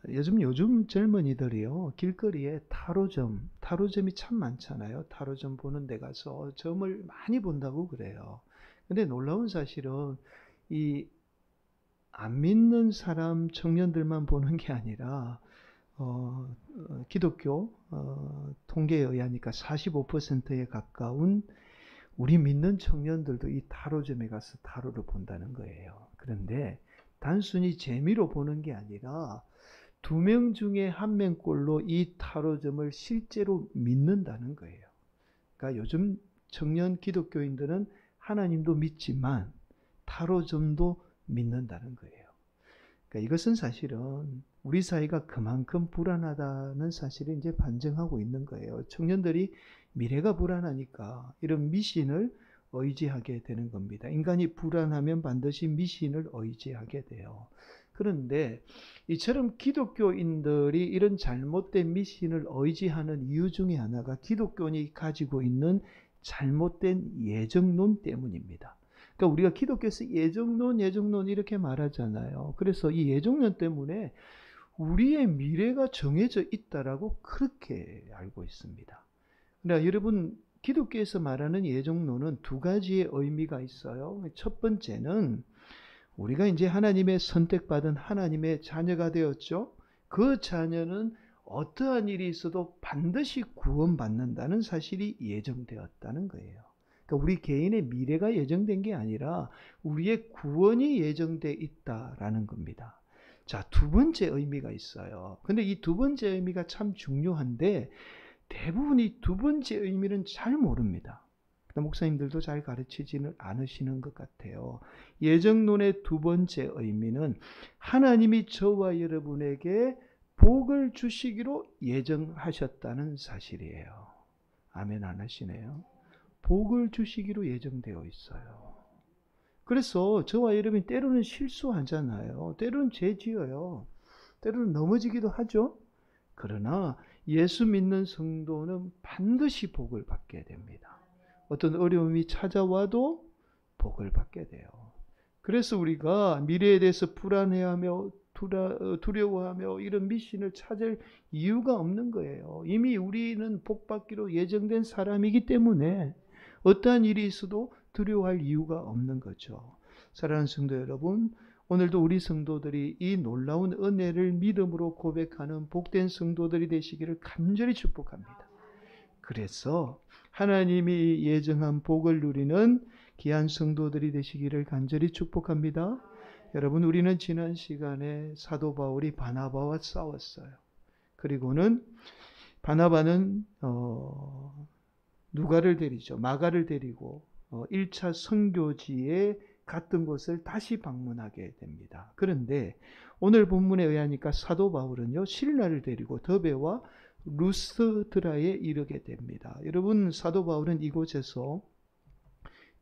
요즘 젊은이들이요, 길거리에 타로점이 참 많잖아요. 타로점 보는 데 가서 점을 많이 본다고 그래요. 근데 놀라운 사실은 이 안 믿는 사람 청년들만 보는 게 아니라 기독교 통계에 의하니까 45%에 가까운 우리 믿는 청년들도 이 타로점에 가서 타로를 본다는 거예요. 그런데 단순히 재미로 보는 게 아니라 2명 중에 1명꼴로 이 타로점을 실제로 믿는다는 거예요. 그러니까 요즘 청년 기독교인들은 하나님도 믿지만 타로점도 믿는다는 거예요. 그러니까 이것은 사실은 우리 사회가 그만큼 불안하다는 사실을 이제 반증하고 있는 거예요. 청년들이 미래가 불안하니까 이런 미신을 의지하게 되는 겁니다. 인간이 불안하면 반드시 미신을 의지하게 돼요. 그런데 이처럼 기독교인들이 이런 잘못된 미신을 의지하는 이유 중에 하나가 기독교인이 가지고 있는 잘못된 예정론 때문입니다. 그러니까 우리가 기독교에서 예정론 이렇게 말하잖아요. 그래서 이 예정론 때문에 우리의 미래가 정해져 있다라고 그렇게 알고 있습니다. 그러니까 여러분, 기독교에서 말하는 예정론은 2가지의 의미가 있어요. 첫 번째는 우리가 이제 하나님의 선택받은 하나님의 자녀가 되었죠. 그 자녀는 어떠한 일이 있어도 반드시 구원받는다는 사실이 예정되었다는 거예요. 그러니까 우리 개인의 미래가 예정된 게 아니라 우리의 구원이 예정되어 있다라는 겁니다. 자, 2번째 의미가 있어요. 근데 이 2번째 의미가 참 중요한데 대부분 이 2번째 의미는 잘 모릅니다. 목사님들도 잘 가르치지는 않으시는 것 같아요. 예정론의 2번째 의미는 하나님이 저와 여러분에게 복을 주시기로 예정하셨다는 사실이에요. 아멘 안 하시네요. 복을 주시기로 예정되어 있어요. 그래서 저와 여러분이 때로는 실수하잖아요. 때로는 죄 지어요. 때로는 넘어지기도 하죠. 그러나 예수 믿는 성도는 반드시 복을 받게 됩니다. 어떤 어려움이 찾아와도 복을 받게 돼요. 그래서 우리가 미래에 대해서 불안해하며 두려워하며 이런 미신을 찾을 이유가 없는 거예요. 이미 우리는 복받기로 예정된 사람이기 때문에 어떠한 일이 있어도 두려워할 이유가 없는 거죠. 사랑하는 성도 여러분, 오늘도 우리 성도들이 이 놀라운 은혜를 믿음으로 고백하는 복된 성도들이 되시기를 간절히 축복합니다. 그래서 하나님이 예정한 복을 누리는 귀한 성도들이 되시기를 간절히 축복합니다. 여러분, 우리는 지난 시간에 사도 바울이 바나바와 싸웠어요. 그리고는 바나바는 누가를 데리죠. 마가를 데리고 1차 선교지에 갔던 곳을 다시 방문하게 됩니다. 그런데 오늘 본문에 의하니까 사도 바울은요, 신라를 데리고 더베와 루스드라에 이르게 됩니다. 여러분, 사도 바울은 이곳에서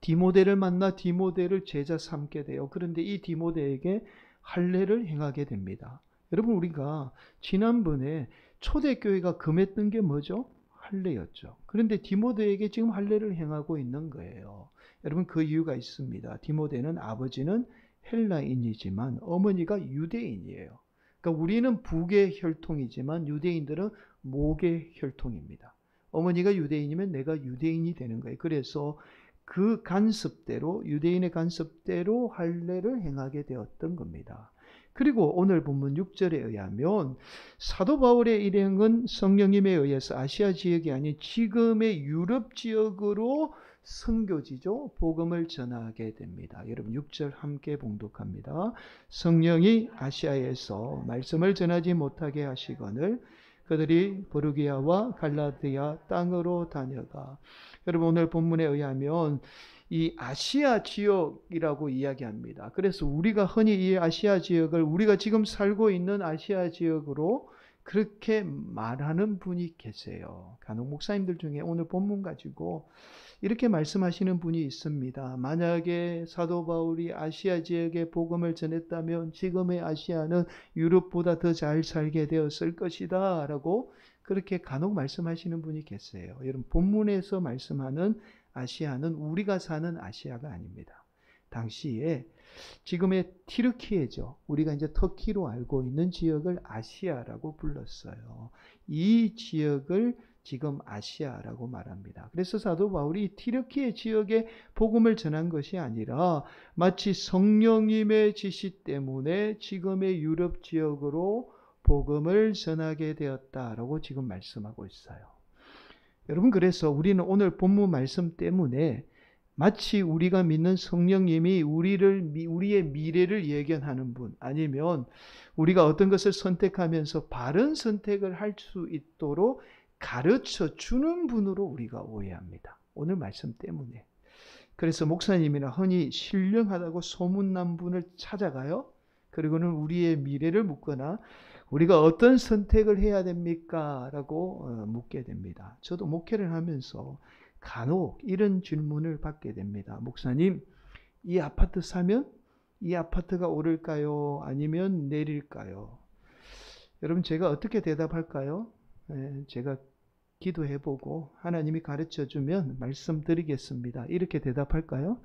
디모데를 만나 디모데를 제자 삼게 돼요. 그런데 이 디모데에게 할례를 행하게 됩니다. 여러분, 우리가 지난번에 초대교회가 금했던 게 뭐죠? 할례였죠. 그런데 디모데에게 지금 할례를 행하고 있는 거예요. 여러분, 그 이유가 있습니다. 디모데는 아버지는 헬라인이지만 어머니가 유대인이에요. 그러니까 우리는 북의 혈통이지만 유대인들은 목의 혈통입니다. 어머니가 유대인이면 내가 유대인이 되는 거예요. 그래서 그 간섭대로, 유대인의 간섭대로 할례를 행하게 되었던 겁니다. 그리고 오늘 본문 6절에 의하면 사도 바울의 일행은 성령님에 의해서 아시아 지역이 아닌 지금의 유럽 지역으로 선교지죠. 복음을 전하게 됩니다. 여러분 6절 함께 봉독합니다. 성령이 아시아에서 말씀을 전하지 못하게 하시거늘 그들이 부르기아와 갈라디아 땅으로 다녀가. 여러분 오늘 본문에 의하면 이 아시아 지역이라고 이야기합니다. 그래서 우리가 흔히 이 아시아 지역을 우리가 지금 살고 있는 아시아 지역으로 그렇게 말하는 분이 계세요. 간혹 목사님들 중에 오늘 본문 가지고 이렇게 말씀하시는 분이 있습니다. 만약에 사도 바울이 아시아 지역에 복음을 전했다면 지금의 아시아는 유럽보다 더 잘 살게 되었을 것이다 라고 그렇게 간혹 말씀하시는 분이 계세요. 여러분 본문에서 말씀하는 아시아는 우리가 사는 아시아가 아닙니다. 당시에 지금의 튀르키예죠. 우리가 이제 터키로 알고 있는 지역을 아시아라고 불렀어요. 이 지역을 지금 아시아라고 말합니다. 그래서 사도 바울이 튀르키예 지역에 복음을 전한 것이 아니라 마치 성령님의 지시 때문에 지금의 유럽 지역으로 복음을 전하게 되었다라고 지금 말씀하고 있어요. 여러분, 그래서 우리는 오늘 본문 말씀 때문에 마치 우리가 믿는 성령님이 우리의 미래를 예견하는 분, 아니면 우리가 어떤 것을 선택하면서 바른 선택을 할 수 있도록 가르쳐 주는 분으로 우리가 오해합니다. 오늘 말씀 때문에. 그래서 목사님이나 흔히 신령하다고 소문난 분을 찾아가요. 그리고는 우리의 미래를 묻거나 우리가 어떤 선택을 해야 됩니까? 라고 묻게 됩니다. 저도 목회를 하면서 간혹 이런 질문을 받게 됩니다. 목사님, 이 아파트 사면 이 아파트가 오를까요? 아니면 내릴까요? 여러분, 제가 어떻게 대답할까요? 제가 기도해보고 하나님이 가르쳐주면 말씀드리겠습니다. 이렇게 대답할까요?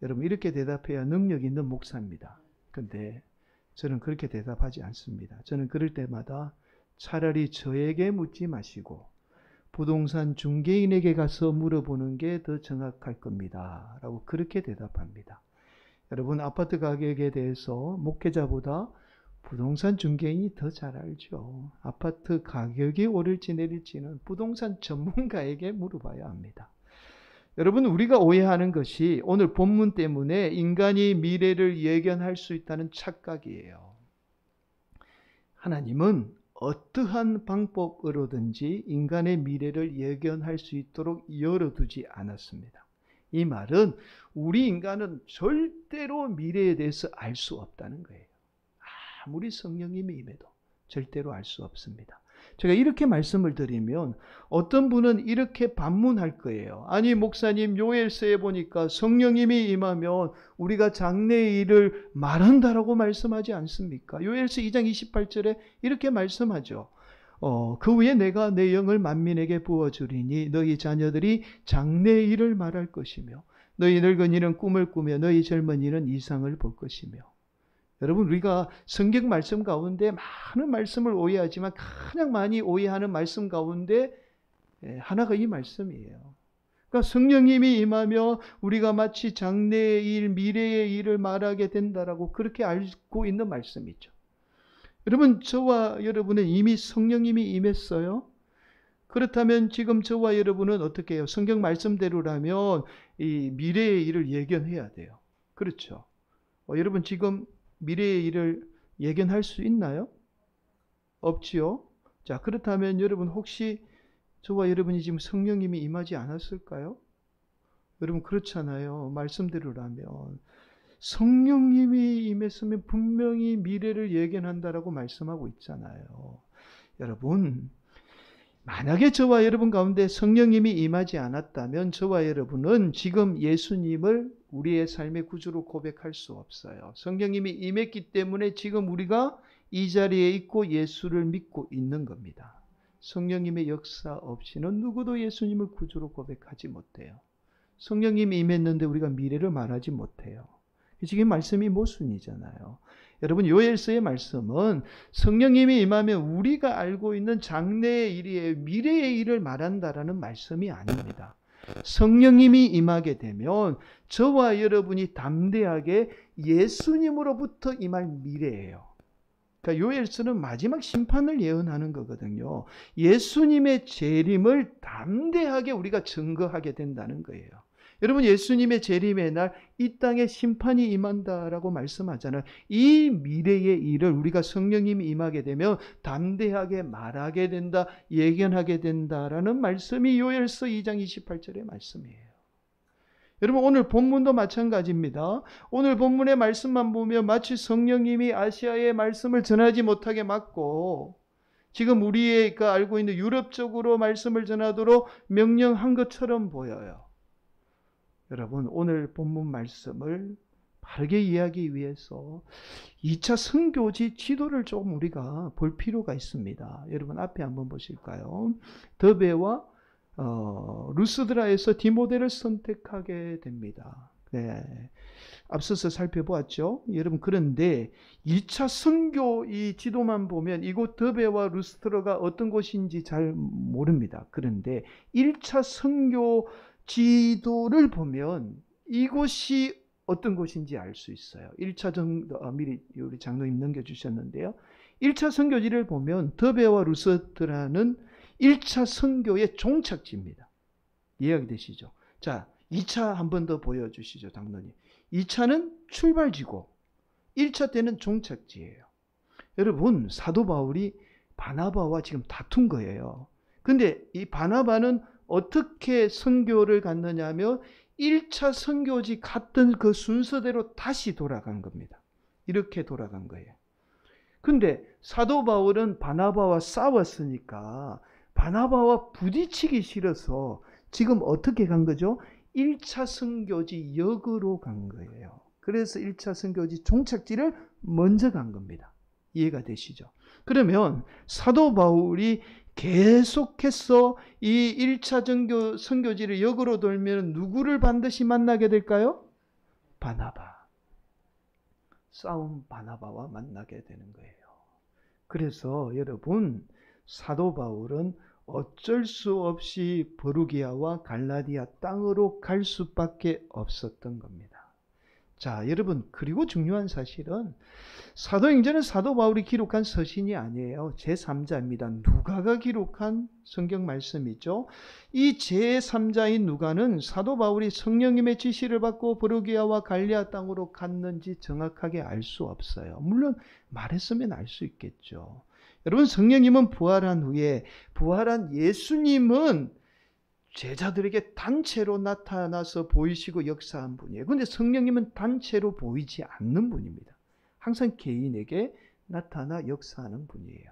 여러분, 이렇게 대답해야 능력 있는 목사입니다. 근데 저는 그렇게 대답하지 않습니다. 저는 그럴 때마다 차라리 저에게 묻지 마시고 부동산 중개인에게 가서 물어보는 게 더 정확할 겁니다. 라고 그렇게 대답합니다. 여러분, 아파트 가격에 대해서 목회자보다 부동산 중개인이 더 잘 알죠. 아파트 가격이 오를지 내릴지는 부동산 전문가에게 물어봐야 합니다. 여러분, 우리가 오해하는 것이 오늘 본문 때문에 인간이 미래를 예견할 수 있다는 착각이에요. 하나님은 어떠한 방법으로든지 인간의 미래를 예견할 수 있도록 열어두지 않았습니다. 이 말은 우리 인간은 절대로 미래에 대해서 알 수 없다는 거예요. 아무리 성령님이 임해도 절대로 알 수 없습니다. 제가 이렇게 말씀을 드리면 어떤 분은 이렇게 반문할 거예요. 아니, 목사님, 요엘서에 보니까 성령님이 임하면 우리가 장래의 일을 말한다라고 말씀하지 않습니까? 요엘서 2장 28절에 이렇게 말씀하죠. 그 후에 내가 내 영을 만민에게 부어주리니 너희 자녀들이 장래의 일을 말할 것이며 너희 늙은이는 꿈을 꾸며 너희 젊은이는 이상을 볼 것이며. 여러분, 우리가 성경 말씀 가운데 많은 말씀을 오해하지만 가장 많이 오해하는 말씀 가운데 하나가 이 말씀이에요. 그러니까 성령님이 임하며 우리가 마치 장래의 일, 미래의 일을 말하게 된다라고 그렇게 알고 있는 말씀이죠. 여러분, 저와 여러분은 이미 성령님이 임했어요. 그렇다면 지금 저와 여러분은 어떻게 해요? 성경 말씀대로라면 이 미래의 일을 예견해야 돼요. 그렇죠? 여러분, 지금 미래의 일을 예견할 수 있나요? 없지요? 자, 그렇다면 여러분, 혹시 저와 여러분이 지금 성령님이 임하지 않았을까요? 여러분, 그렇잖아요. 말씀대로라면 성령님이 임했으면 분명히 미래를 예견한다라고 말씀하고 있잖아요. 여러분, 만약에 저와 여러분 가운데 성령님이 임하지 않았다면 저와 여러분은 지금 예수님을 우리의 삶의 구주로 고백할 수 없어요. 성령님이 임했기 때문에 지금 우리가 이 자리에 있고 예수를 믿고 있는 겁니다. 성령님의 역사 없이는 누구도 예수님을 구주로 고백하지 못해요. 성령님이 임했는데 우리가 미래를 말하지 못해요. 지금 말씀이 모순이잖아요. 여러분, 요엘서의 말씀은 성령님이 임하면 우리가 알고 있는 장래의 일이에요. 미래의 일을 말한다라는 말씀이 아닙니다. 성령님이 임하게 되면 저와 여러분이 담대하게 예수님으로부터 임할 미래예요. 그러니까 요엘서는 마지막 심판을 예언하는 거거든요. 예수님의 재림을 담대하게 우리가 증거하게 된다는 거예요. 여러분, 예수님의 재림의 날 이 땅에 심판이 임한다라고 말씀하잖아요. 이 미래의 일을 우리가 성령님이 임하게 되면 담대하게 말하게 된다, 예견하게 된다라는 말씀이 요엘서 2장 28절의 말씀이에요. 여러분, 오늘 본문도 마찬가지입니다. 오늘 본문의 말씀만 보면 마치 성령님이 아시아의 말씀을 전하지 못하게 막고 지금 우리가 알고 있는 유럽 쪽으로 말씀을 전하도록 명령한 것처럼 보여요. 여러분, 오늘 본문 말씀을 바르게 이해하기 위해서 2차 선교지 지도를 조금 우리가 볼 필요가 있습니다. 여러분, 앞에 한번 보실까요? 더베와 루스드라에서 디모데를 선택하게 됩니다. 네. 앞서서 살펴보았죠. 여러분, 그런데 2차 선교 이 지도만 보면 이곳 더베와 루스트러가 어떤 곳인지 잘 모릅니다. 그런데 1차 선교 지도를 보면 이곳이 어떤 곳인지 알 수 있어요. 1차 미리 우리 장로님 넘겨주셨는데요. 1차 선교지를 보면 더베와 루스트라는 1차 선교의 종착지입니다. 이해가 되시죠? 자, 2차 한 번 더 보여주시죠, 장로님. 2차는 출발지고 1차 때는 종착지예요. 여러분, 사도 바울이 바나바와 지금 다툰 거예요. 근데 이 바나바는 어떻게 선교를 갔느냐 하면 1차 선교지 갔던 그 순서대로 다시 돌아간 겁니다. 이렇게 돌아간 거예요. 근데 사도 바울은 바나바와 싸웠으니까 바나바와 부딪히기 싫어서 지금 어떻게 간 거죠? 1차 선교지 역으로 간 거예요. 그래서 1차 선교지 종착지를 먼저 간 겁니다. 이해가 되시죠? 그러면 사도 바울이 계속해서 이 1차 선교지를 역으로 돌면 누구를 반드시 만나게 될까요? 바나바. 싸운 바나바와 만나게 되는 거예요. 그래서 여러분, 사도 바울은 어쩔 수 없이 버루기아와 갈라디아 땅으로 갈 수밖에 없었던 겁니다. 자, 여러분, 그리고 중요한 사실은 사도행전은 사도 바울이 기록한 서신이 아니에요. 제3자입니다. 누가가 기록한 성경 말씀이죠. 이 제3자인 누가는 사도 바울이 성령님의 지시를 받고 버루기아와 갈라디아 땅으로 갔는지 정확하게 알 수 없어요. 물론 말했으면 알 수 있겠죠. 여러분, 성령님은 부활한 후에 부활한 예수님은 제자들에게 단체로 나타나서 보이시고 역사한 분이에요. 그런데 성령님은 단체로 보이지 않는 분입니다. 항상 개인에게 나타나 역사하는 분이에요.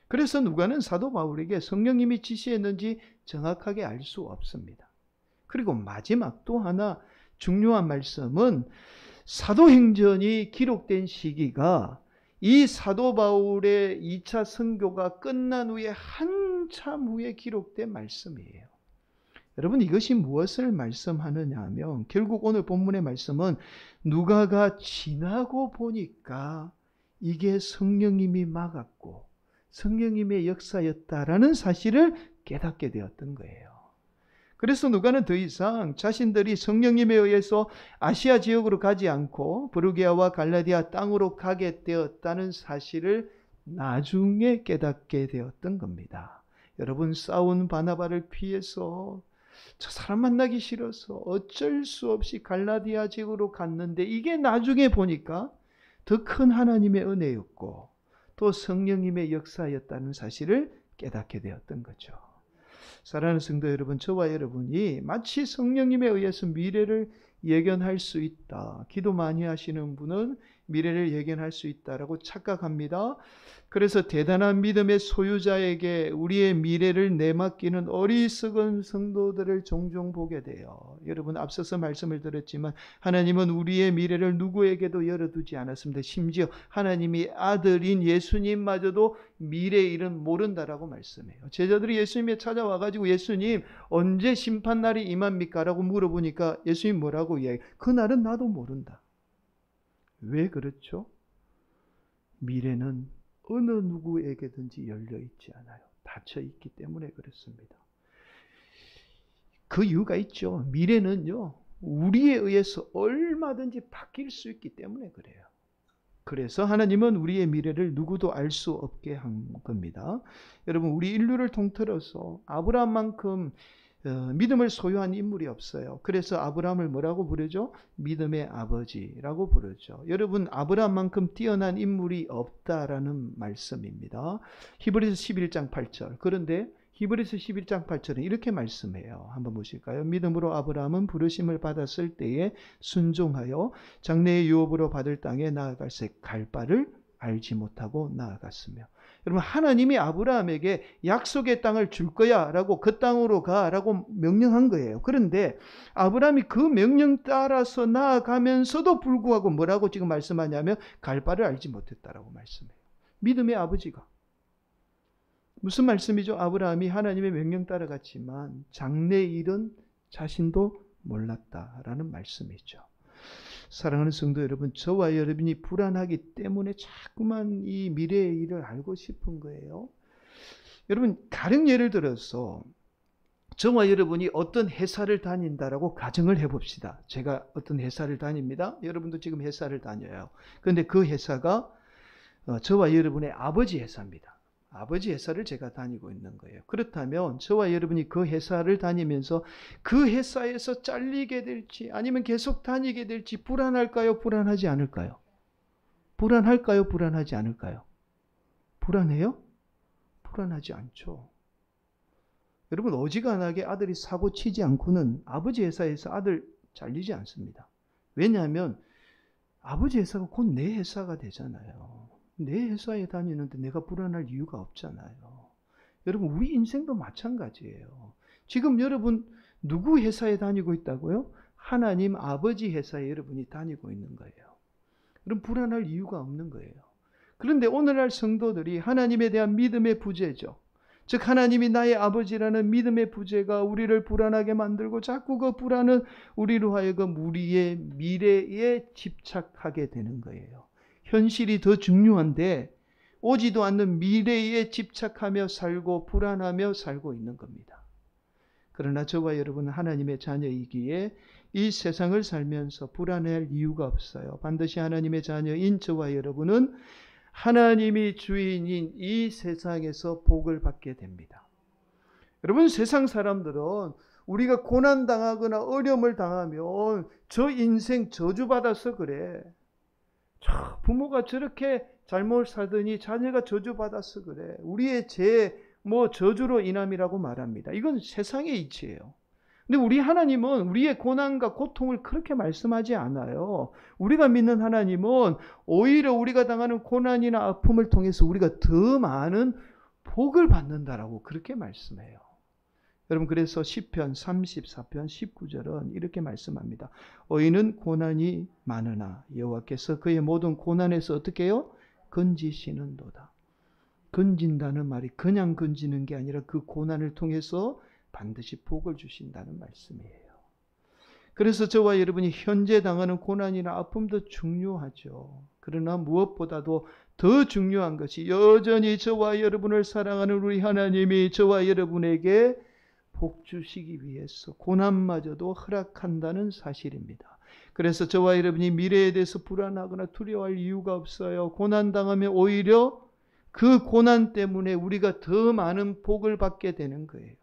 그래서 누가는 사도 바울에게 성령님이 지시했는지 정확하게 알 수 없습니다. 그리고 마지막 또 하나 중요한 말씀은 사도행전이 기록된 시기가 이 사도 바울의 2차 선교가 끝난 후에 한참 후에 기록된 말씀이에요. 여러분, 이것이 무엇을 말씀하느냐 하면 결국 오늘 본문의 말씀은 누가가 지나고 보니까 이게 성령님이 막았고 성령님의 역사였다라는 사실을 깨닫게 되었던 거예요. 그래서 누가는 더 이상 자신들이 성령님에 의해서 아시아 지역으로 가지 않고 브루기아와 갈라디아 땅으로 가게 되었다는 사실을 나중에 깨닫게 되었던 겁니다. 여러분, 싸운 바나바를 피해서 저 사람 만나기 싫어서 어쩔 수 없이 갈라디아 지역으로 갔는데 이게 나중에 보니까 더 큰 하나님의 은혜였고 또 성령님의 역사였다는 사실을 깨닫게 되었던 거죠. 사랑하는 성도 여러분, 저와 여러분이 마치 성령님에 의해서 미래를 예견할 수 있다. 기도 많이 하시는 분은 미래를 예견할 수 있다라고 착각합니다. 그래서 대단한 믿음의 소유자에게 우리의 미래를 내맡기는 어리석은 성도들을 종종 보게 돼요. 여러분, 앞서서 말씀을 드렸지만 하나님은 우리의 미래를 누구에게도 열어두지 않았습니다. 심지어 하나님이 아들인 예수님마저도 미래의 일은 모른다라고 말씀해요. 제자들이 예수님에 찾아와가지고 예수님 언제 심판날이 임합니까? 라고 물어보니까 예수님 뭐라고 이야기해요? 그날은 나도 모른다. 왜 그렇죠? 미래는 어느 누구에게든지 열려있지 않아요. 닫혀있기 때문에 그렇습니다. 그 이유가 있죠. 미래는요, 우리에 의해서 얼마든지 바뀔 수 있기 때문에 그래요. 그래서 하나님은 우리의 미래를 누구도 알 수 없게 한 겁니다. 여러분, 우리 인류를 통틀어서 아브라함만큼 믿음을 소유한 인물이 없어요. 그래서 아브라함을 뭐라고 부르죠? 믿음의 아버지라고 부르죠. 여러분, 아브라함만큼 뛰어난 인물이 없다라는 말씀입니다. 히브리서 11장 8절. 그런데 히브리서 11장 8절은 이렇게 말씀해요. 한번 보실까요? 믿음으로 아브라함은 부르심을 받았을 때에 순종하여 장래의 유업으로 받을 땅에 나아갈새 갈 바를 알지 못하고 나아갔으며. 여러분, 하나님이 아브라함에게 약속의 땅을 줄 거야 라고 그 땅으로 가라고 명령한 거예요. 그런데 아브라함이 그 명령 따라서 나아가면서도 불구하고 뭐라고 지금 말씀하냐면 갈 바를 알지 못했다라고 말씀해요. 믿음의 아버지가. 무슨 말씀이죠? 아브라함이 하나님의 명령 따라갔지만 장래 일은 자신도 몰랐다라는 말씀이죠. 사랑하는 성도 여러분, 저와 여러분이 불안하기 때문에 자꾸만 이 미래의 일을 알고 싶은 거예요. 여러분, 가령 예를 들어서 저와 여러분이 어떤 회사를 다닌다라고 가정을 해봅시다. 제가 어떤 회사를 다닙니다. 여러분도 지금 회사를 다녀요. 그런데 그 회사가 저와 여러분의 아버지 회사입니다. 아버지 회사를 제가 다니고 있는 거예요. 그렇다면 저와 여러분이 그 회사를 다니면서 그 회사에서 잘리게 될지 아니면 계속 다니게 될지 불안할까요? 불안하지 않을까요? 불안할까요? 불안하지 않을까요? 불안해요? 불안하지 않죠. 여러분, 어지간하게 아들이 사고 치지 않고는 아버지 회사에서 아들 잘리지 않습니다. 왜냐하면 아버지 회사가 곧 내 회사가 되잖아요. 내 회사에 다니는데 내가 불안할 이유가 없잖아요. 여러분, 우리 인생도 마찬가지예요. 지금 여러분 누구 회사에 다니고 있다고요? 하나님 아버지 회사에 여러분이 다니고 있는 거예요. 그럼 불안할 이유가 없는 거예요. 그런데 오늘날 성도들이 하나님에 대한 믿음의 부재죠. 즉 하나님이 나의 아버지라는 믿음의 부재가 우리를 불안하게 만들고 자꾸 그 불안은 우리로 하여금 우리의 미래에 집착하게 되는 거예요. 현실이 더 중요한데 오지도 않는 미래에 집착하며 살고 불안하며 살고 있는 겁니다. 그러나 저와 여러분은 하나님의 자녀이기에 이 세상을 살면서 불안해할 이유가 없어요. 반드시 하나님의 자녀인 저와 여러분은 하나님이 주인인 이 세상에서 복을 받게 됩니다. 여러분, 세상 사람들은 우리가 고난당하거나 어려움을 당하면 저 인생 저주받아서 그래. 부모가 저렇게 잘못 살더니 자녀가 저주받아서 그래. 우리의 저주로 인함이라고 말합니다. 이건 세상의 이치예요. 근데 우리 하나님은 우리의 고난과 고통을 그렇게 말씀하지 않아요. 우리가 믿는 하나님은 오히려 우리가 당하는 고난이나 아픔을 통해서 우리가 더 많은 복을 받는다라고 그렇게 말씀해요. 여러분, 그래서 시편 34편 19절은 이렇게 말씀합니다. 의인은 고난이 많으나 여호와께서 그의 모든 고난에서 어떻게 해요? 건지시는도다. 건진다는 말이 그냥 건지는 게 아니라 그 고난을 통해서 반드시 복을 주신다는 말씀이에요. 그래서 저와 여러분이 현재 당하는 고난이나 아픔도 중요하죠. 그러나 무엇보다도 더 중요한 것이 여전히 저와 여러분을 사랑하는 우리 하나님이 저와 여러분에게 복 주시기 위해서 고난마저도 허락한다는 사실입니다. 그래서 저와 여러분이 미래에 대해서 불안하거나 두려워할 이유가 없어요. 고난당하면 오히려 그 고난 때문에 우리가 더 많은 복을 받게 되는 거예요.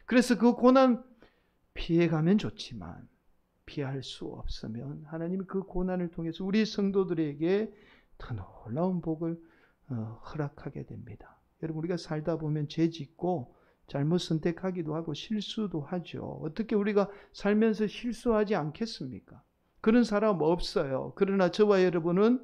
그래서 그 고난 피해가면 좋지만 피할 수 없으면 하나님이 그 고난을 통해서 우리 성도들에게 더 놀라운 복을 허락하게 됩니다. 여러분, 우리가 살다 보면 죄 짓고 잘못 선택하기도 하고 실수도 하죠. 어떻게 우리가 살면서 실수하지 않겠습니까? 그런 사람 없어요. 그러나 저와 여러분은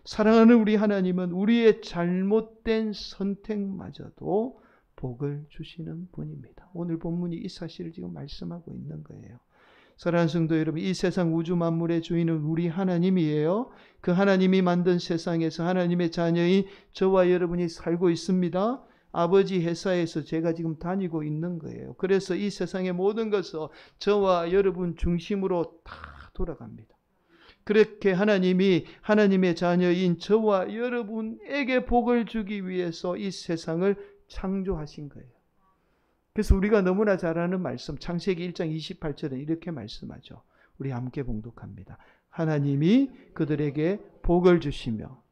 사랑하는 우리 하나님은 우리의 잘못된 선택마저도 복을 주시는 분입니다. 오늘 본문이 이 사실을 지금 말씀하고 있는 거예요. 사랑하는 성도 여러분, 이 세상 우주 만물의 주인은 우리 하나님이에요. 그 하나님이 만든 세상에서 하나님의 자녀인 저와 여러분이 살고 있습니다. 아버지 회사에서 제가 지금 다니고 있는 거예요. 그래서 이 세상의 모든 것은 저와 여러분 중심으로 다 돌아갑니다. 그렇게 하나님이 하나님의 자녀인 저와 여러분에게 복을 주기 위해서 이 세상을 창조하신 거예요. 그래서 우리가 너무나 잘 아는 말씀 창세기 1장 28절에 이렇게 말씀하죠. 우리 함께 봉독합니다. 하나님이 그들에게 복을 주시며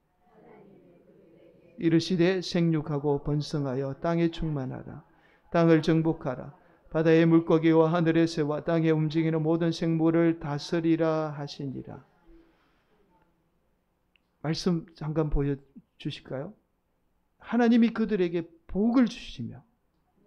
이르시되 생육하고 번성하여 땅에 충만하라. 땅을 정복하라. 바다의 물고기와 하늘의 새와 땅에 움직이는 모든 생물을 다스리라 하시니라. 말씀 잠깐 보여주실까요? 하나님이 그들에게 복을 주시며,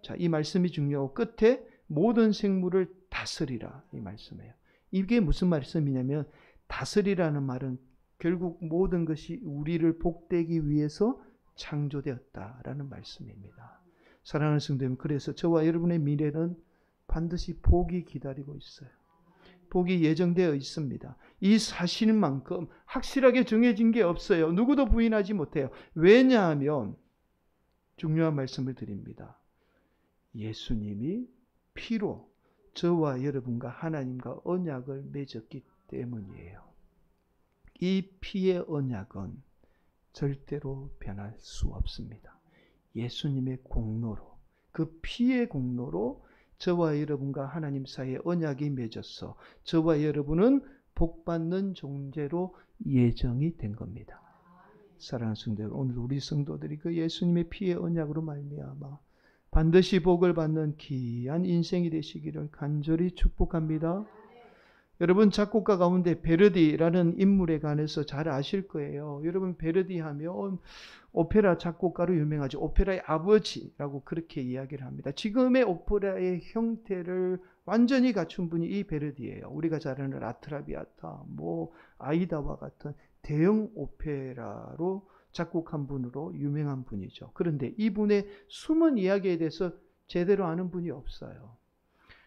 자, 이 말씀이 중요하고 끝에 모든 생물을 다스리라 이 말씀이에요. 이게 무슨 말씀이냐면 다스리라는 말은 결국 모든 것이 우리를 복되기 위해서 창조되었다라는 말씀입니다. 사랑하는 성도님, 그래서 저와 여러분의 미래는 반드시 복이 기다리고 있어요. 복이 예정되어 있습니다. 이 사실만큼 확실하게 정해진 게 없어요. 누구도 부인하지 못해요. 왜냐하면 중요한 말씀을 드립니다. 예수님이 피로 저와 여러분과 하나님과 언약을 맺었기 때문이에요. 이 피의 언약은 절대로 변할 수 없습니다. 예수님의 공로로, 그 피의 공로로 저와 여러분과 하나님 사이에 언약이 맺어서 저와 여러분은 복받는 존재로 예정이 된 겁니다. 사랑하는 성도들, 오늘 우리 성도들이 그 예수님의 피의 언약으로 말미암아 반드시 복을 받는 귀한 인생이 되시기를 간절히 축복합니다. 여러분, 작곡가 가운데 베르디라는 인물에 관해서 잘 아실 거예요. 여러분, 베르디 하면 오페라 작곡가로 유명하죠. 오페라의 아버지라고 그렇게 이야기를 합니다. 지금의 오페라의 형태를 완전히 갖춘 분이 이 베르디예요. 우리가 잘 아는 라트라비아타, 아이다와 같은 대형 오페라로 작곡한 분으로 유명한 분이죠. 그런데 이분의 숨은 이야기에 대해서 제대로 아는 분이 없어요.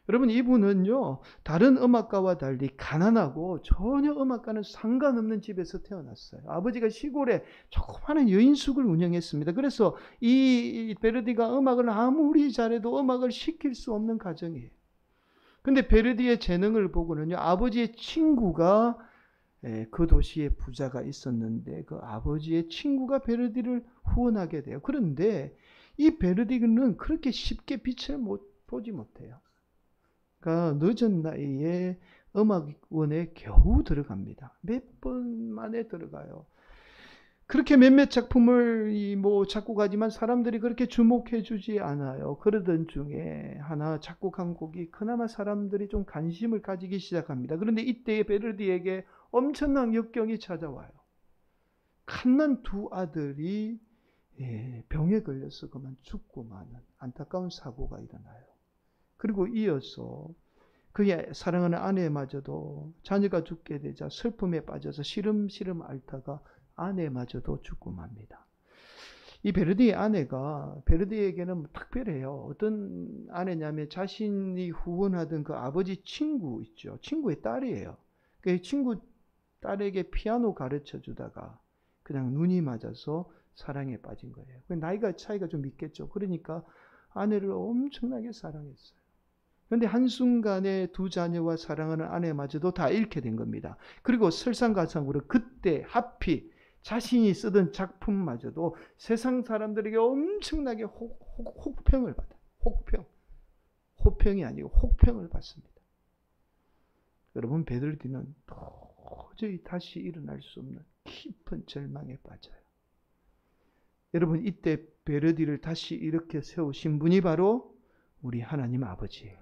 여러분, 이분은요, 다른 음악가와 달리 가난하고 전혀 음악과는 상관없는 집에서 태어났어요. 아버지가 시골에 조그마한 여인숙을 운영했습니다. 그래서 이 베르디가 음악을 아무리 잘해도 음악을 시킬 수 없는 가정이에요. 근데 베르디의 재능을 보고는요, 아버지의 친구가 그 도시에 부자가 있었는데 그 아버지의 친구가 베르디를 후원하게 돼요. 그런데 이 베르디는 그렇게 쉽게 빛을 보지 못해요. 그러니까 늦은 나이에 음악원에 겨우 들어갑니다. 몇 번 만에 들어가요. 그렇게 몇몇 작품을 작곡하지만 사람들이 그렇게 주목해 주지 않아요. 그러던 중에 하나 작곡한 곡이 그나마 사람들이 좀 관심을 가지기 시작합니다. 그런데 이때 베르디에게 엄청난 역경이 찾아와요. 갓난 두 아들이 병에 걸려서 그만 죽고 마는 안타까운 사고가 일어나요. 그리고 이어서 그의 사랑하는 아내마저도 자녀가 죽게 되자 슬픔에 빠져서 시름시름 앓다가 아내마저도 죽고 맙니다. 이 베르디의 아내가 베르디에게는 특별해요. 어떤 아내냐면 자신이 후원하던 그 아버지 친구 있죠. 친구의 딸이에요. 그 친구 딸에게 피아노 가르쳐 주다가 그냥 눈이 맞아서 사랑에 빠진 거예요. 나이가 차이가 좀 있겠죠. 그러니까 아내를 엄청나게 사랑했어요. 그런데 한순간에 두 자녀와 사랑하는 아내마저도 다 잃게 된 겁니다. 그리고 설상가상으로 그때 하필 자신이 쓰던 작품마저도 세상 사람들에게 엄청나게 혹평을 받아요. 호평이 아니고 혹평을 받습니다. 여러분, 베르디는 도저히 다시 일어날 수 없는 깊은 절망에 빠져요. 여러분, 이때 베르디를 다시 이렇게 세우신 분이 바로 우리 하나님 아버지예요.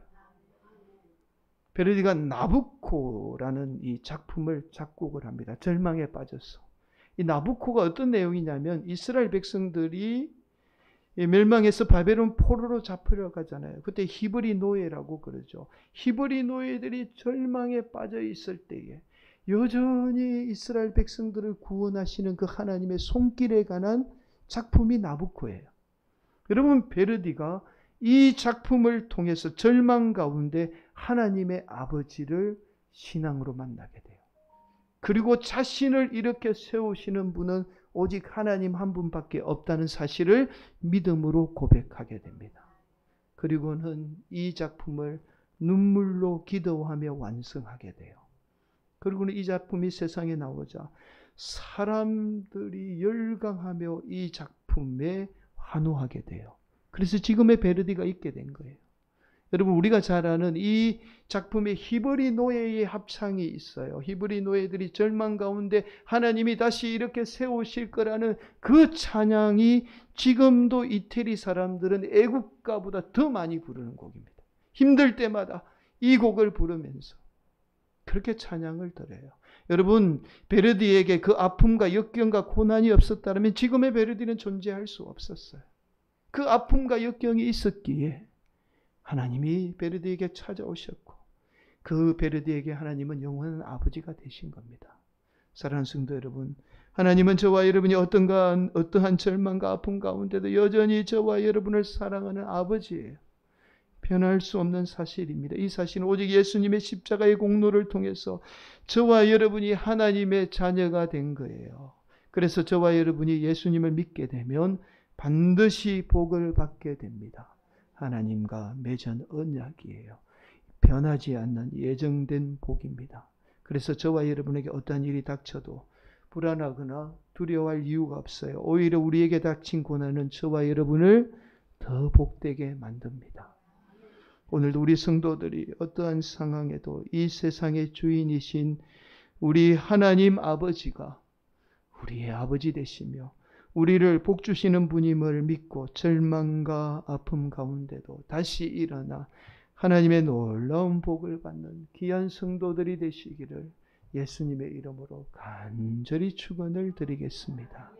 베르디가 나부코라는 이 작품을 작곡을 합니다. 절망에 빠져서. 이 나부코가 어떤 내용이냐면 이스라엘 백성들이 멸망해서 바벨론 포로로 잡혀가잖아요. 그때 히브리 노예라고 그러죠. 히브리 노예들이 절망에 빠져 있을 때에 여전히 이스라엘 백성들을 구원하시는 그 하나님의 손길에 관한 작품이 나부코예요. 여러분, 베르디가 이 작품을 통해서 절망 가운데 하나님의 아버지를 신앙으로 만나게 돼요. 그리고 자신을 이렇게 세우시는 분은 오직 하나님 한 분밖에 없다는 사실을 믿음으로 고백하게 됩니다. 그리고는 이 작품을 눈물로 기도하며 완성하게 돼요. 그리고는 이 작품이 세상에 나오자 사람들이 열광하며 이 작품에 환호하게 돼요. 그래서 지금의 베르디가 있게 된 거예요. 여러분, 우리가 잘 아는 이 작품에 히브리 노예의 합창이 있어요. 히브리 노예들이 절망 가운데 하나님이 다시 이렇게 세우실 거라는 그 찬양이 지금도 이태리 사람들은 애국가보다 더 많이 부르는 곡입니다. 힘들 때마다 이 곡을 부르면서 그렇게 찬양을 드려요. 여러분, 베르디에게 그 아픔과 역경과 고난이 없었다면 지금의 베르디는 존재할 수 없었어요. 그 아픔과 역경이 있었기에 하나님이 베르디에게 찾아오셨고 그 베르디에게 하나님은 영원한 아버지가 되신 겁니다. 사랑하는 성도 여러분, 하나님은 저와 여러분이 어떠한 절망과 아픔 가운데도 여전히 저와 여러분을 사랑하는 아버지예요. 변할 수 없는 사실입니다. 이 사실은 오직 예수님의 십자가의 공로를 통해서 저와 여러분이 하나님의 자녀가 된 거예요. 그래서 저와 여러분이 예수님을 믿게 되면 반드시 복을 받게 됩니다. 하나님과 맺은 언약이에요. 변하지 않는 예정된 복입니다. 그래서 저와 여러분에게 어떠한 일이 닥쳐도 불안하거나 두려워할 이유가 없어요. 오히려 우리에게 닥친 고난은 저와 여러분을 더 복되게 만듭니다. 오늘도 우리 성도들이 어떠한 상황에도 이 세상의 주인이신 우리 하나님 아버지가 우리의 아버지 되시며 우리를 복주시는 분임을 믿고 절망과 아픔 가운데도 다시 일어나 하나님의 놀라운 복을 받는 귀한 성도들이 되시기를 예수님의 이름으로 간절히 축원을 드리겠습니다.